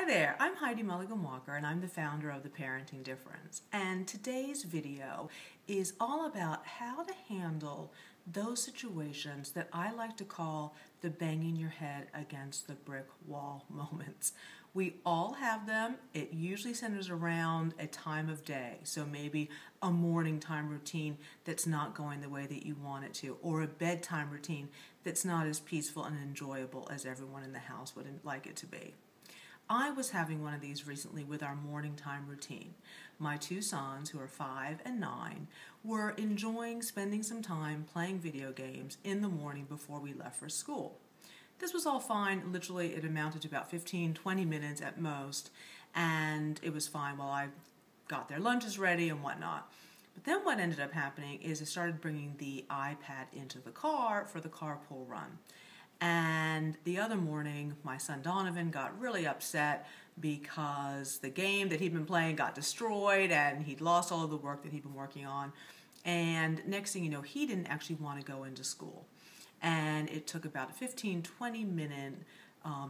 there, I'm Heidi Walker and I'm the founder of The Parenting Difference. And today's video is all about how to handle those situations that I like to call the banging your head against the brick wall moments. We all have them. It usually centers around a time of day. So maybe a morning time routine that's not going the way that you want it to, or a bedtime routine that's not as peaceful and enjoyable as everyone in the house would like it to be. I was having one of these recently with our morning time routine. My two sons, who are 5 and 9, were enjoying spending some time playing video games in the morning before we left for school. This was all fine. Literally, it amounted to about 15-20 minutes at most, and it was fine while I got their lunches ready and whatnot. But then what ended up happening is I started bringing the iPad into the car for the carpool run. And the other morning, my son Donovan got really upset because the game that he'd been playing got destroyed and he'd lost all of the work that he'd been working on. And next thing you know, he didn't actually want to go into school. And it took about a 15-20 minute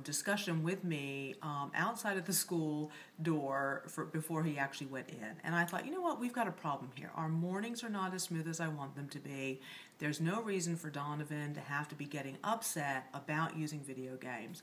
discussion with me outside of the school door before he actually went in. And I thought, you know what, we've got a problem here. Our mornings are not as smooth as I want them to be. There's no reason for Donovan to have to be getting upset about using video games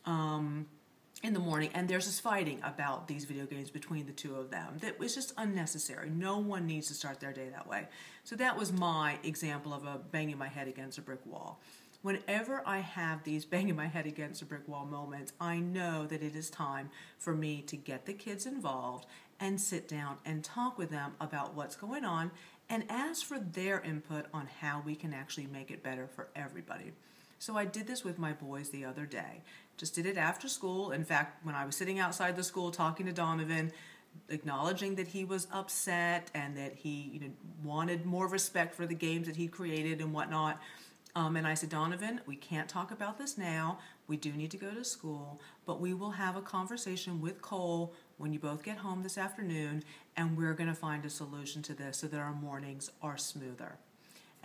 in the morning. And there's this fighting about these video games between the two of them that was just unnecessary. No one needs to start their day that way. So that was my example of a banging my head against a brick wall. Whenever I have these banging my head against a brick wall moments, I know that it is time for me to get the kids involved and sit down and talk with them about what's going on and ask for their input on how we can actually make it better for everybody. So I did this with my boys the other day. Just did it after school. In fact, when I was sitting outside the school talking to Donovan, acknowledging that he was upset and that he wanted more respect for the games that he created and whatnot. And I said, Donovan, we can't talk about this now. We do need to go to school, but we will have a conversation with Cole when you both get home this afternoon, and we're going to find a solution to this so that our mornings are smoother.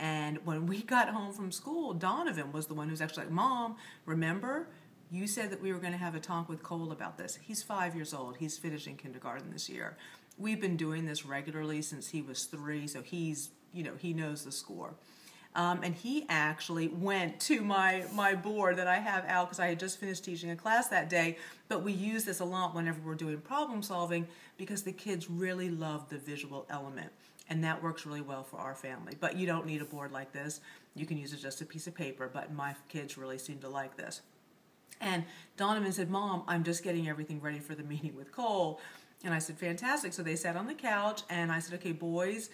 And when we got home from school, Donovan was the one who's actually like, Mom, remember? You said that we were going to have a talk with Cole about this. He's 5 years old. He's finishing kindergarten this year. We've been doing this regularly since he was 3, so he's, he knows the score. And he actually went to my board that I have out because I had just finished teaching a class that day, but we use this a lot whenever we're doing problem solving because the kids really love the visual element, and that works really well for our family. But you don't need a board like this. You can use it just a piece of paper, but my kids really seem to like this. And Donovan said, Mom, I'm just getting everything ready for the meeting with Cole. And I said, fantastic. So they sat on the couch, and I said, okay, boys,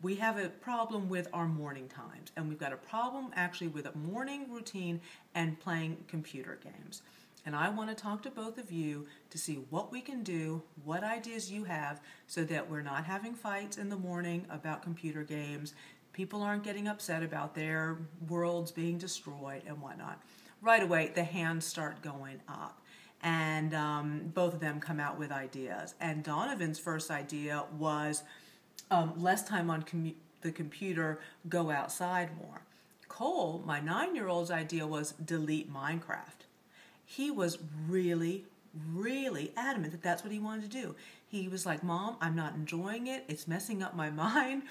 we have a problem with our morning times, and we've got a problem actually with a morning routine and playing computer games. And I want to talk to both of you to see what we can do, what ideas you have, so that we're not having fights in the morning about computer games. People aren't getting upset about their worlds being destroyed and whatnot. Right away, the hands start going up. And both of them come out with ideas. And Donovan's first idea was less time on the computer, go outside more. Cole, my 9-year-old's idea was delete Minecraft. He was really, really adamant that that's what he wanted to do. He was like, Mom, I'm not enjoying it. It's messing up my mind.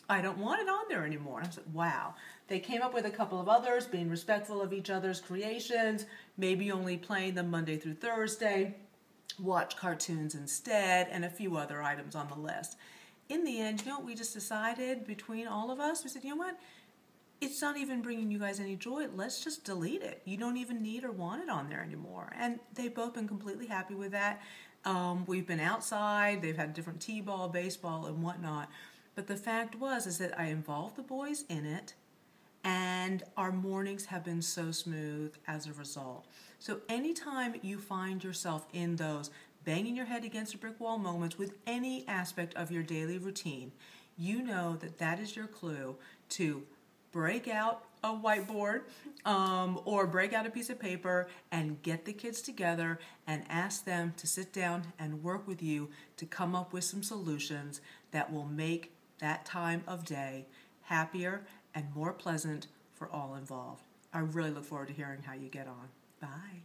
I don't want it on there anymore. I said, wow. They came up with a couple of others, being respectful of each other's creations, maybe only playing them Monday through Thursday, watch cartoons instead, and a few other items on the list. In the end, we just decided between all of us, we said, you know what? It's not even bringing you guys any joy. Let's just delete it. You don't even need or want it on there anymore. And they've both been completely happy with that. We've been outside. They've had different t-ball, baseball, and whatnot. But the fact is that I involved the boys in it, and our mornings have been so smooth as a result. So anytime you find yourself in those banging your head against a brick wall moments with any aspect of your daily routine, you know that that is your clue to break out a whiteboard or break out a piece of paper and get the kids together and ask them to sit down and work with you to come up with some solutions that will make that time of day happier and more pleasant for all involved. I really look forward to hearing how you get on. Bye.